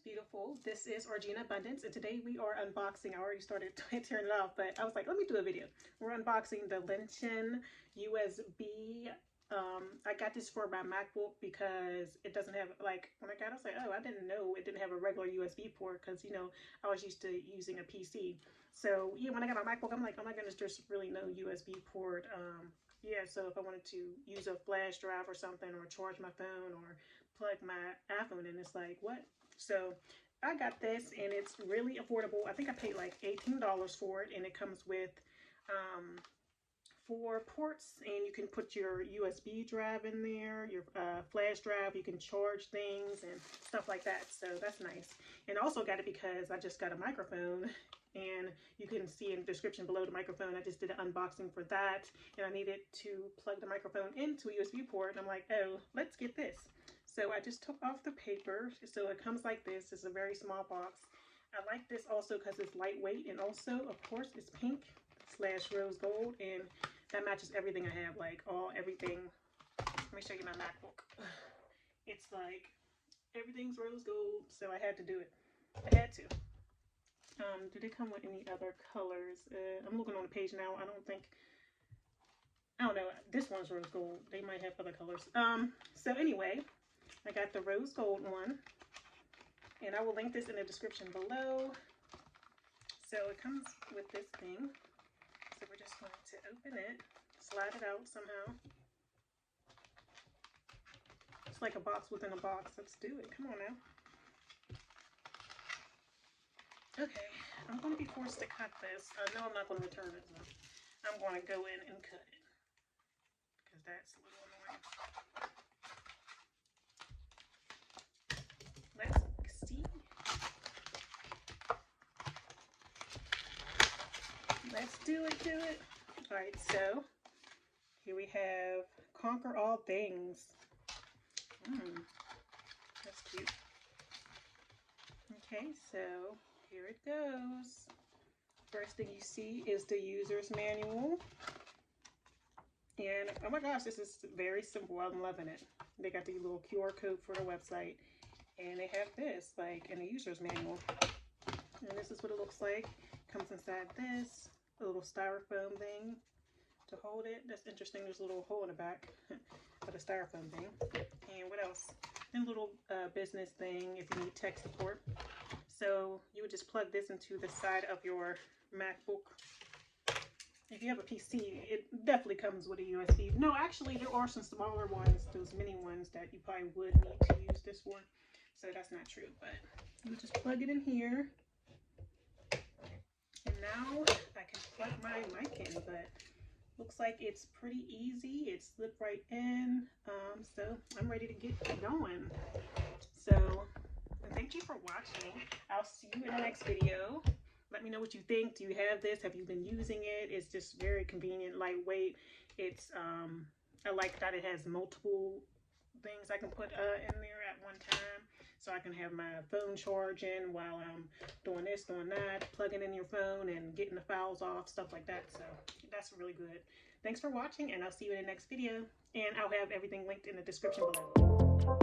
beautiful. This is Argina Abundance, and today we are unboxing. I already started tearing it off, but I was like, let me do a video. We're unboxing the Lention USB. I got this for my MacBook because it doesn't have, like, when I got it, I was like, oh, I didn't know it didn't have a regular USB port because, you know, I was used to using a PC. So, yeah, when I got my MacBook, I'm like, oh my goodness, there's really no USB port. Yeah, so if I wanted to use a flash drive or something, or charge my phone, or plug my iPhone in, it's like, what? So I got this, and it's really affordable. I think I paid like $18 for it, and it comes with 4 ports, and you can put your USB drive in there, your flash drive. You can charge things and stuff like that, so that's nice. And also got it because I just got a microphone, and you can see in the description below the microphone. I just did an unboxing for that, and I needed to plug the microphone into a USB port, and I'm like, oh, let's get this. So I just took off the paper. So it comes like this. It's a very small box. I like this also because it's lightweight, and also, of course, it's pink / rose gold, and that matches everything I have, like everything. Let me show you my MacBook. It's like everything's rose gold, so I had to do it. I had to. Do they come with any other colors? I'm looking on the page now. I don't know. This one's rose gold. They might have other colors. So anyway, I got the rose gold one, and I will link this in the description below. So it comes with this thing. So we're just going to open it, slide it out somehow. It's like a box within a box. Let's do it. Come on now. Okay, I'm going to be forced to cut this. I know I'm not going to return it, so I'm going to go in and cut it because that's a little annoying. Let's see. Let's do it. All right, so here we have Conquer All Things. That's cute. Okay, so here it goes. First thing you see is the user's manual. And oh my gosh, this is very simple. I'm loving it. They got the little QR code for the website, and they have this, like, in the user's manual. And this is what it looks like. Comes inside this, a little styrofoam thing to hold it. That's interesting. There's a little hole in the back for the styrofoam thing. And what else? A little business thing if you need tech support. So you would just plug this into the side of your MacBook. If you have a PC, it definitely comes with a USB. No, actually, there are some smaller ones, those mini ones, that you probably would need to use this for. So that's not true, but you would just plug it in here. And now I can plug my mic in, but looks like it's pretty easy. It slipped right in. So I'm ready to get going. So thank you for watching. I'll see you in the next video. Let me know what you think. Do you have this? Have you been using it? It's just very convenient, lightweight. It's I like that it has multiple things I can put in there at one time. So I can have my phone charging while I'm doing this, doing that, plugging in your phone and getting the files off, stuff like that. So that's really good. Thanks for watching, and I'll see you in the next video. And I'll have everything linked in the description below.